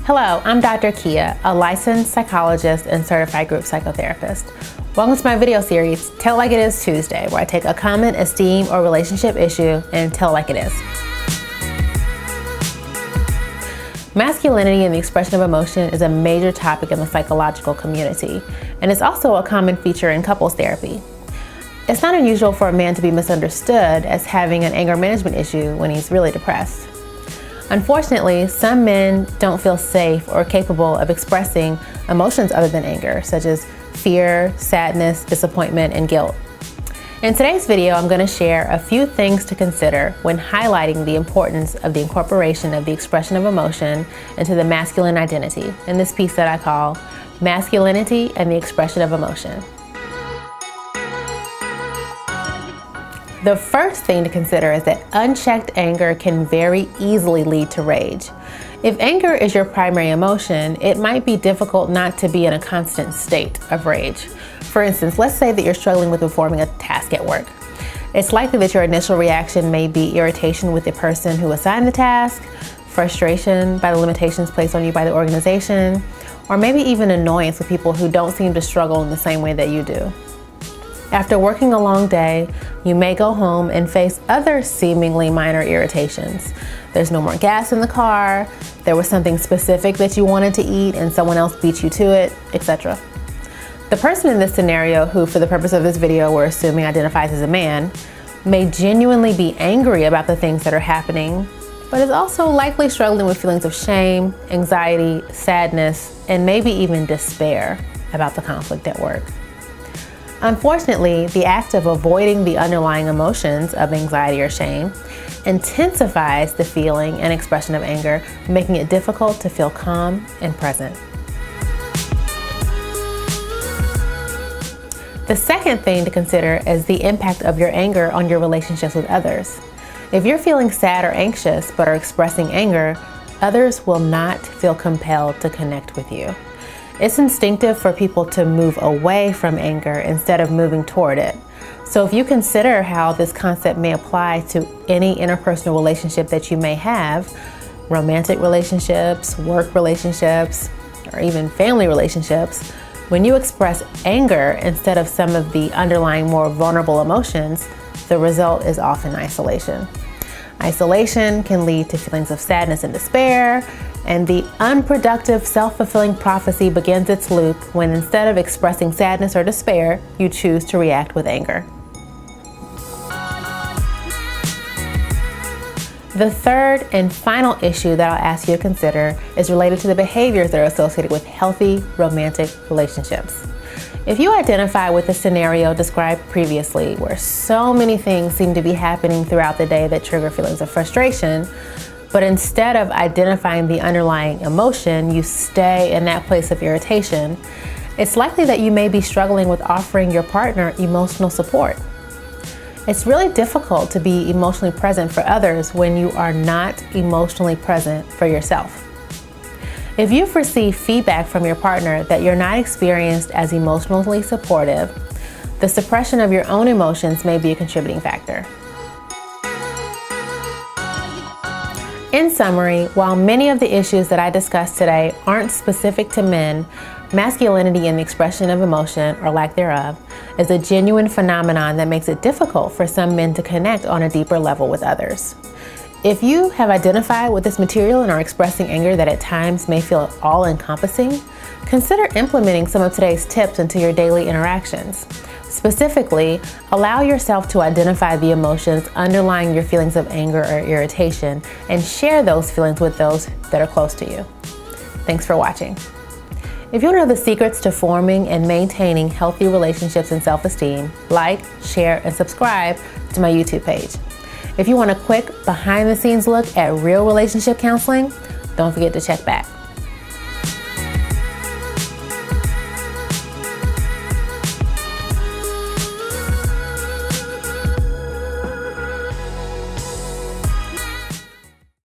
Hello, I'm Dr. Kia, a licensed psychologist and certified group psychotherapist. Welcome to my video series, Tell It Like It Is Tuesday, where I take a common esteem or relationship issue and tell it like it is. Masculinity and the expression of emotion is a major topic in the psychological community, and it's also a common feature in couples therapy. It's not unusual for a man to be misunderstood as having an anger management issue when he's really depressed. Unfortunately, some men don't feel safe or capable of expressing emotions other than anger, such as fear, sadness, disappointment, and guilt. In today's video, I'm going to share a few things to consider when highlighting the importance of the incorporation of the expression of emotion into the masculine identity, in this piece that I call Masculinity and the Expression of Emotion. The first thing to consider is that unchecked anger can very easily lead to rage. If anger is your primary emotion, it might be difficult not to be in a constant state of rage. For instance, let's say that you're struggling with performing a task at work. It's likely that your initial reaction may be irritation with the person who assigned the task, frustration by the limitations placed on you by the organization, or maybe even annoyance with people who don't seem to struggle in the same way that you do. After working a long day, you may go home and face other seemingly minor irritations. There's no more gas in the car, there was something specific that you wanted to eat and someone else beat you to it, etc. The person in this scenario, who for the purpose of this video we're assuming identifies as a man, may genuinely be angry about the things that are happening, but is also likely struggling with feelings of shame, anxiety, sadness, and maybe even despair about the conflict at work. Unfortunately, the act of avoiding the underlying emotions of anxiety or shame intensifies the feeling and expression of anger, making it difficult to feel calm and present. The second thing to consider is the impact of your anger on your relationships with others. If you're feeling sad or anxious but are expressing anger, others will not feel compelled to connect with you. It's instinctive for people to move away from anger instead of moving toward it. So if you consider how this concept may apply to any interpersonal relationship that you may have, romantic relationships, work relationships, or even family relationships, when you express anger instead of some of the underlying more vulnerable emotions, the result is often isolation. Isolation can lead to feelings of sadness and despair, and the unproductive self-fulfilling prophecy begins its loop when instead of expressing sadness or despair, you choose to react with anger. The third and final issue that I'll ask you to consider is related to the behaviors that are associated with healthy romantic relationships. If you identify with the scenario described previously, where so many things seem to be happening throughout the day that trigger feelings of frustration, but instead of identifying the underlying emotion, you stay in that place of irritation, it's likely that you may be struggling with offering your partner emotional support. It's really difficult to be emotionally present for others when you are not emotionally present for yourself. If you've received feedback from your partner that you're not experienced as emotionally supportive, the suppression of your own emotions may be a contributing factor. In summary, while many of the issues that I discussed today aren't specific to men, masculinity and the expression of emotion, or lack thereof, is a genuine phenomenon that makes it difficult for some men to connect on a deeper level with others. If you have identified with this material and are expressing anger that at times may feel all-encompassing, consider implementing some of today's tips into your daily interactions. Specifically, allow yourself to identify the emotions underlying your feelings of anger or irritation and share those feelings with those that are close to you. Thanks for watching. If you want to know the secrets to forming and maintaining healthy relationships and self-esteem, like, share, and subscribe to my YouTube page. If you want a quick behind-the-scenes look at real relationship counseling, don't forget to check back.